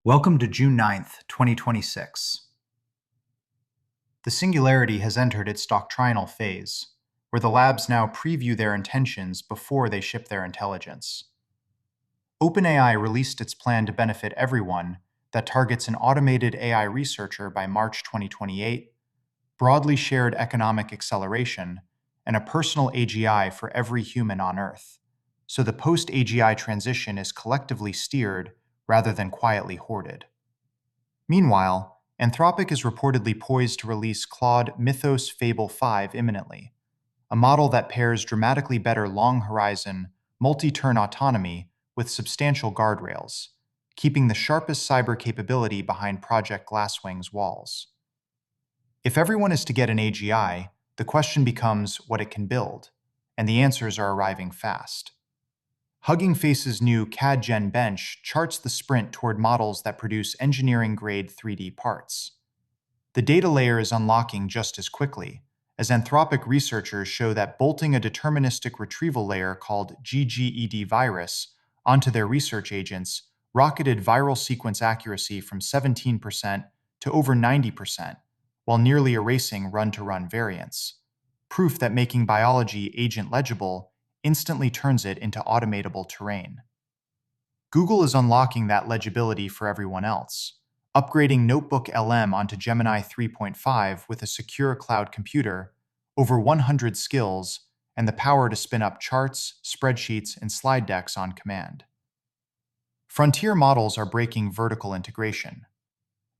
Welcome to June 9th, 2026. The Singularity has entered its doctrinal phase, where the labs now preview their intentions before they ship their intelligence. OpenAI released its plan to benefit everyone that targets an automated AI researcher by March 2028, broadly shared economic acceleration, and a personal AGI for every human on Earth. So the post-AGI transition is collectively steered rather than quietly hoarded. Meanwhile, Anthropic is reportedly poised to release Claude Mythos Fable 5 imminently, a model that pairs dramatically better long-horizon, multi-turn autonomy with substantial guardrails, keeping the sharpest cyber capability behind Project Glasswing's walls. If everyone is to get an AGI, the question becomes what it can build, and the answers are arriving fast. Hugging Face's new CAD-Gen bench charts the sprint toward models that produce engineering-grade 3D parts. The data layer is unlocking just as quickly, as Anthropic researchers show that bolting a deterministic retrieval layer called GGED virus onto their research agents rocketed viral sequence accuracy from 17% to over 90%, while nearly erasing run-to-run variants. Proof that making biology agent legible instantly turns it into automatable terrain. Google is unlocking that legibility for everyone else, upgrading Notebook LM onto Gemini 3.5 with a secure cloud computer, over 100 skills, and the power to spin up charts, spreadsheets, and slide decks on command. Frontier models are breaking vertical integration.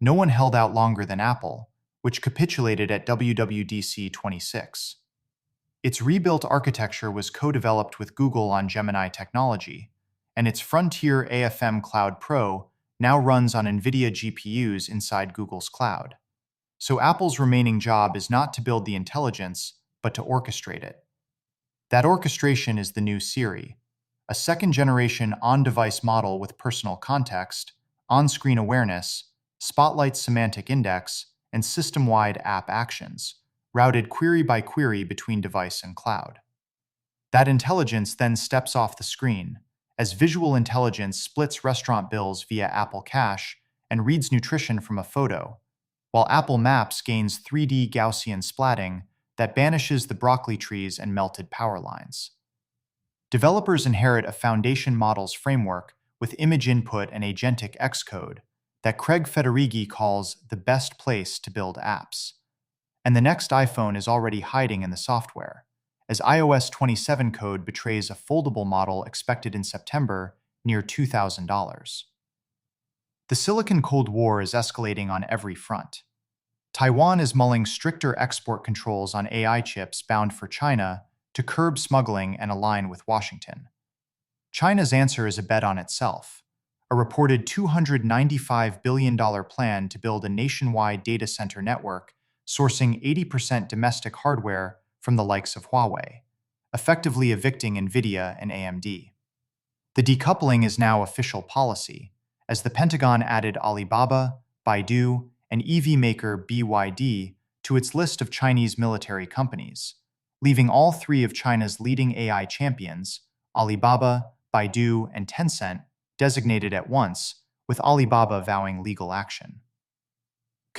No one held out longer than Apple, which capitulated at WWDC 26. Its rebuilt architecture was co-developed with Google on Gemini technology, and its Frontier AFM Cloud Pro now runs on NVIDIA GPUs inside Google's cloud. So Apple's remaining job is not to build the intelligence, but to orchestrate it. That orchestration is the new Siri, a second-generation on-device model with personal context, on-screen awareness, Spotlight semantic index, and system-wide app actions, routed query by query between device and cloud. That intelligence then steps off the screen, as visual intelligence splits restaurant bills via Apple Cash and reads nutrition from a photo, while Apple Maps gains 3D Gaussian splatting that banishes the broccoli trees and melted power lines. Developers inherit a foundation models framework with image input and agentic Xcode that Craig Federighi calls the best place to build apps. And the next iPhone is already hiding in the software, as iOS 27 code betrays a foldable model expected in September near $2,000. The Silicon Cold War is escalating on every front. Taiwan is mulling stricter export controls on AI chips bound for China to curb smuggling and align with Washington. China's answer is a bet on itself, a reported $295 billion plan to build a nationwide data center network sourcing 80% domestic hardware from the likes of Huawei, effectively evicting NVIDIA and AMD. The decoupling is now official policy, as the Pentagon added Alibaba, Baidu, and EV maker BYD to its list of Chinese military companies, leaving all three of China's leading AI champions, Alibaba, Baidu, and Tencent, designated at once, with Alibaba vowing legal action.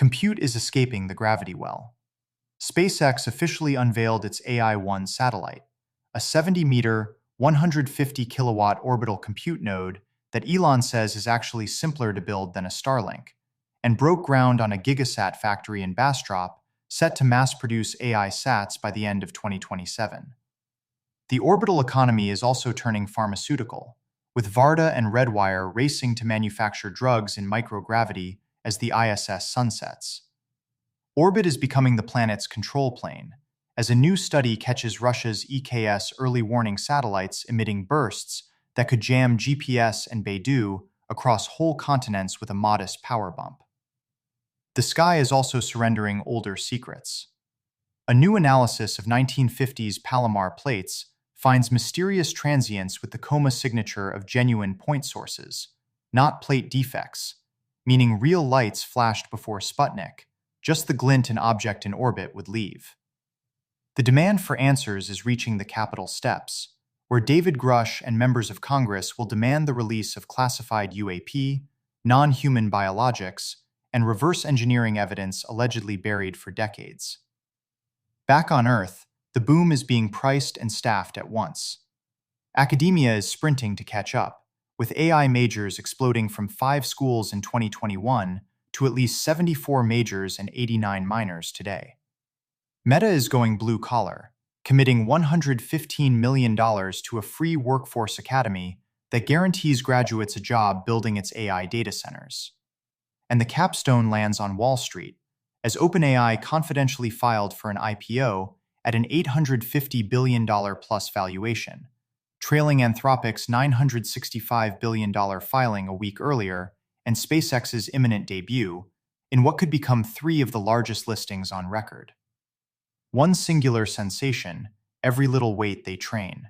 Compute is escaping the gravity well. SpaceX officially unveiled its AI-1 satellite, a 70-meter, 150-kilowatt orbital compute node that Elon says is actually simpler to build than a Starlink, and broke ground on a gigasat factory in Bastrop set to mass-produce AI sats by the end of 2027. The orbital economy is also turning pharmaceutical, with Varda and Redwire racing to manufacture drugs in microgravity as the ISS sunsets. Orbit is becoming the planet's control plane, as a new study catches Russia's EKS early warning satellites emitting bursts that could jam GPS and Beidou across whole continents with a modest power bump. The sky is also surrendering older secrets. A new analysis of 1950s Palomar plates finds mysterious transients with the coma signature of genuine point sources, not plate defects, meaning real lights flashed before Sputnik, just the glint an object in orbit would leave. The demand for answers is reaching the Capitol steps, where David Grush and members of Congress will demand the release of classified UAP, non-human biologics, and reverse engineering evidence allegedly buried for decades. Back on Earth, the boom is being priced and staffed at once. Academia is sprinting to catch up, with AI majors exploding from 5 schools in 2021 to at least 74 majors and 89 minors today. Meta is going blue-collar, committing $115 million to a free workforce academy that guarantees graduates a job building its AI data centers. And the capstone lands on Wall Street, as OpenAI confidentially filed for an IPO at an $850 billion plus valuation, trailing Anthropic's $965 billion filing a week earlier and SpaceX's imminent debut in what could become 3 of the largest listings on record. One singular sensation, every little weight they train.